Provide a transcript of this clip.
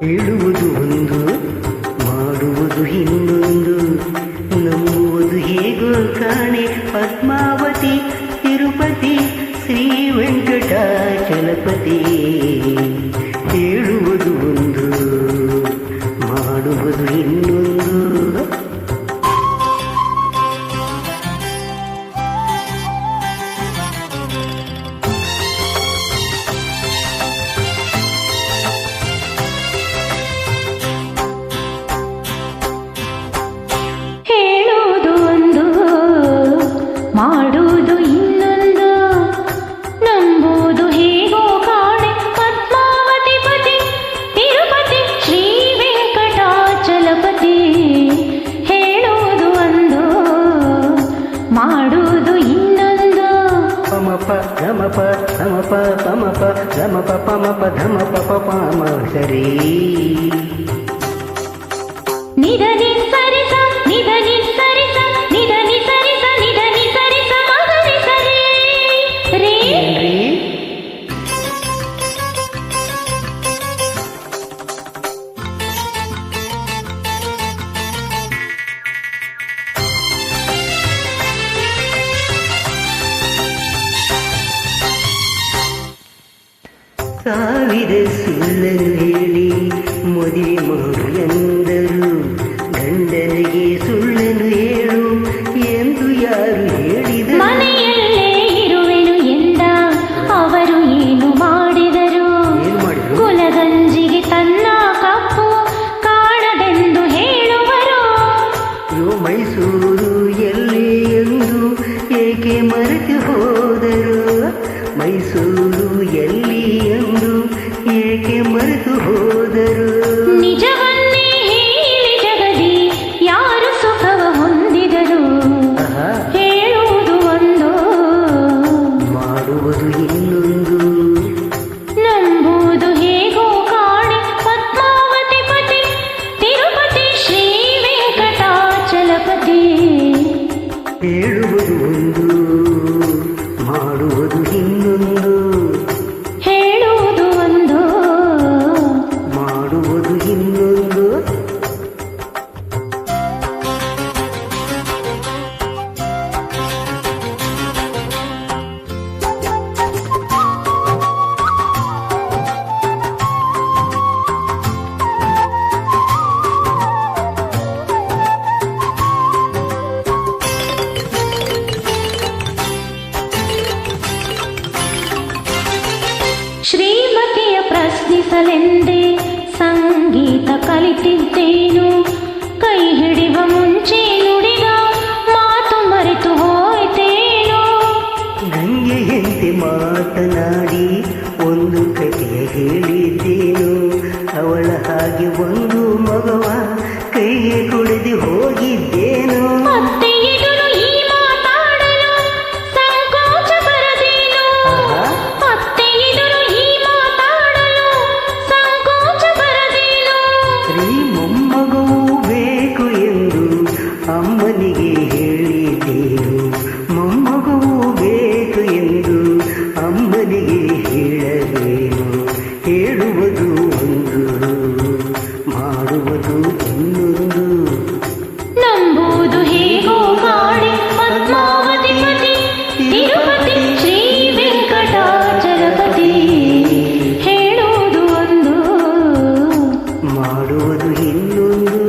ಹೇಳುವುದು ಒಂದು, ಮಾಡುವುದು ಇನ್ನೊಂದು, ನಂಬುವುದು ಹೇಗೋ ಕಾಣೆ. ಪದ್ಮಾವತಿ, ತಿರುಪತಿ, ಶ್ರೀ ವೆಂಕಟಾಚಲಪತಿ. ಹೇಳುವುದು ಒಂದು, ಮಾಡುವುದು ಇನ್ನೊಂದು. ಮಾಡುವುದು ಇನ್ನೊಂದು, ನಂಬುವುದು ಹೇಗೋ ಕಾಣೆ. ಪದ್ಮಾವತಿ ಪತಿ, ತಿರುಪತಿ, ಶ್ರೀ ವೆಂಕಟಾಚಲಪತಿ. ಹೇಳುವುದು ಒಂದು, ಮಾಡುವುದು ಇನ್ನೊಂದು. ಪಮಪ ಗಮಪ ಗಮಪ ಪಮಪ ಗಮಪ ಪಮಪ ಧಮಪ ಪಮ ಸರಿ. ನಿಧನಿ ಸರಿಸ ನಿಧನಿ ಸರಿಸ ನಿಧನಿ ಸರಿಸ ನಿಧನಿ ಸರಿಸ ಮಗನಿ ಸರಿ ರೇ. ಸಾವಿರ ಸುಳ್ಳನ್ನು ಹೇಳಿ ಮದುವೆ ಮಾಡು ಎಂದರು. ಗಂಡನಿಗೆ ಸುಳ್ಳನ್ನು ಹೇಳು ಎಂದು ಯಾರು ಹೇಳಿದರು? ಮನೆಯಲ್ಲೇ ಇರುವೆನು ಎಂದ ಅವರು ಏನು ಮಾಡಿದರು? ಕುಲಗಂಜಿಗೆ ತನ್ನ ಕಪ್ಪು ಕಾಣದೆಂದು ಹೇಳುವರು. ಮೈಸೂರು ಎಲ್ಲಿ ಎಂದು ಏಕೆ ಮರೆತು ಹೋದರು? ಮೈಸೂರು ಎಲ್ಲಿ ಎಂದು ಏಕೆ ಮರೆತು ಹೋದರು? ನಿಜವನ್ನೇ ಹೇಳಿ ಜಗದಿ ಯಾರು ಸುಖವ ಹೊಂದಿದರು? ಹೇಳುವುದು ಒಂದು, ಮಾಡುವುದು ಇನ್ನೊಂದು. ನಂಬುವುದು ಹೇಗೋ ಕಾಣೆ. ಪದ್ಮಾವತಿ ಪತಿ, ತಿರುಪತಿ, ಶ್ರೀ ವೆಂಕಟಾಚಲಪತಿ. ಹೇಳುವುದು ಒಂದು, ಮಾಡುವುದು ಇನ್ನೊಂದು. ಹೇಳುವುದು ಒಂದು, ಮಾಡುವುದು ಇನ್ನೊಂದು. ಶ್ರೀಮತಿಯ ಪ್ರಶ್ನಿಸಲೆಂದೇ ಸಂಗೀತ ಕಲಿತಿದ್ದೇನು. ಕೈ ಹಿಡಿಯುವ ಮುಂಚೆ ನುಡಿದ ಮಾತು ಮರೆತು ಹೋಯ್ತೇನು? ಗಂಗೆಯಂತೆ ಮಾತನಾಡಿ ಒಂದು ಕಥೆಯ ಹೇಳಿದ್ದೇನು. ಅವಳ ಹಾಗೆ ಒಂದು ಮಗವ ಕೈಗೆ ಕುಡಿದು ಹೋಗಿದ್ದೇನು. ಮತ್ತೆ ಎದುರು ಈ ಮಾತಾಡಲು ಸಂಕೋಚ ಬರದೇನು? ಮತ್ತೆ ಎದುರು ಈ ಮಾತಾಡಲು ಸಂಕೋಚ ಬರದೇನು? ಸ್ತ್ರೀ ಮೊಮ್ಮಗವೂ ಬೇಕು ಎಂದು ಅಮ್ಮನಿಗೆ ಹೇಳಿದ್ದೇನು. ಮೊಮ್ಮಗವೂ ಬೇಕು ಎಂದು ಅಮ್ಮನಿಗೆ ಹೇಳಲೇನು? ಹೇಳುವುದು ಒಂದು, ಮಾಡುವುದು ಇನ್ನೊಂದು. ನಂಬುವುದು ಹೇಗೋ ಕಾಣೆ. ಪದ್ಮಾವತಿ ಪತಿ, ತಿರುಪತಿ, ಶ್ರೀ ವೆಂಕಟಾಚಲಪತಿ. ಹೇಳುವುದು ಒಂದು, ಮಾಡುವುದು ಇನ್ನೊಂದು.